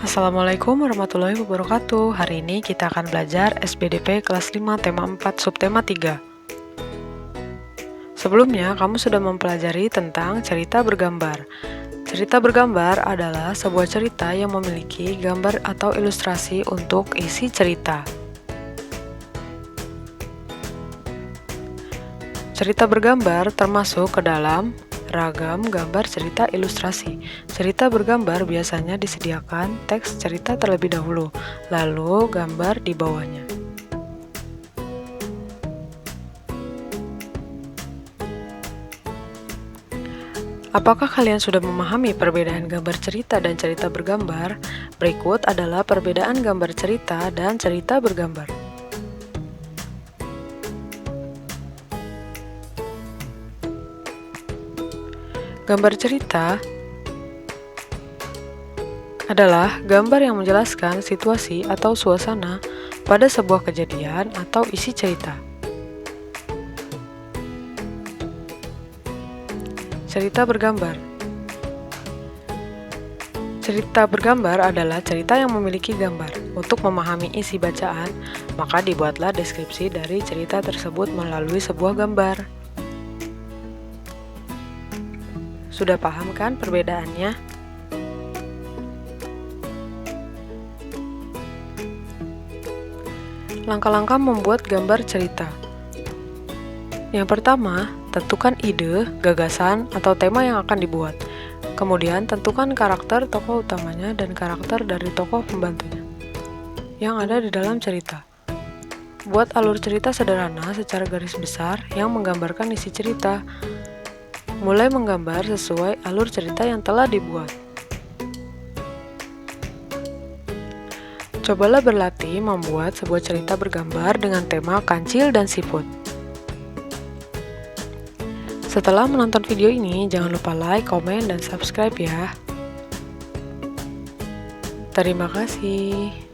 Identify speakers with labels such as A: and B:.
A: Assalamualaikum warahmatullahi wabarakatuh. Hari ini kita akan belajar SBDP kelas 5 tema 4 subtema 3. Sebelumnya kamu sudah mempelajari tentang cerita bergambar. Cerita bergambar adalah sebuah cerita yang memiliki gambar atau ilustrasi untuk isi cerita. Cerita bergambar termasuk ke dalam ragam gambar cerita ilustrasi. Cerita bergambar biasanya disediakan teks cerita terlebih dahulu, lalu gambar di bawahnya. Apakah kalian sudah memahami perbedaan gambar cerita dan cerita bergambar? Berikut adalah perbedaan gambar cerita dan cerita bergambar. Gambar cerita adalah gambar yang menjelaskan situasi atau suasana pada sebuah kejadian atau isi cerita. Cerita bergambar. Cerita bergambar adalah cerita yang memiliki gambar. Untuk memahami isi bacaan, maka dibuatlah deskripsi dari cerita tersebut melalui sebuah gambar. Sudah paham kan perbedaannya? Langkah-langkah membuat gambar cerita. Yang pertama, tentukan ide, gagasan, atau tema yang akan dibuat. Kemudian, tentukan karakter tokoh utamanya dan karakter dari tokoh pembantunya yang ada di dalam cerita. Buat alur cerita sederhana secara garis besar yang menggambarkan isi cerita. Mulai menggambar sesuai alur cerita yang telah dibuat. Cobalah berlatih membuat sebuah cerita bergambar dengan tema kancil dan siput. Setelah menonton video ini, jangan lupa like, komen, dan subscribe ya. Terima kasih.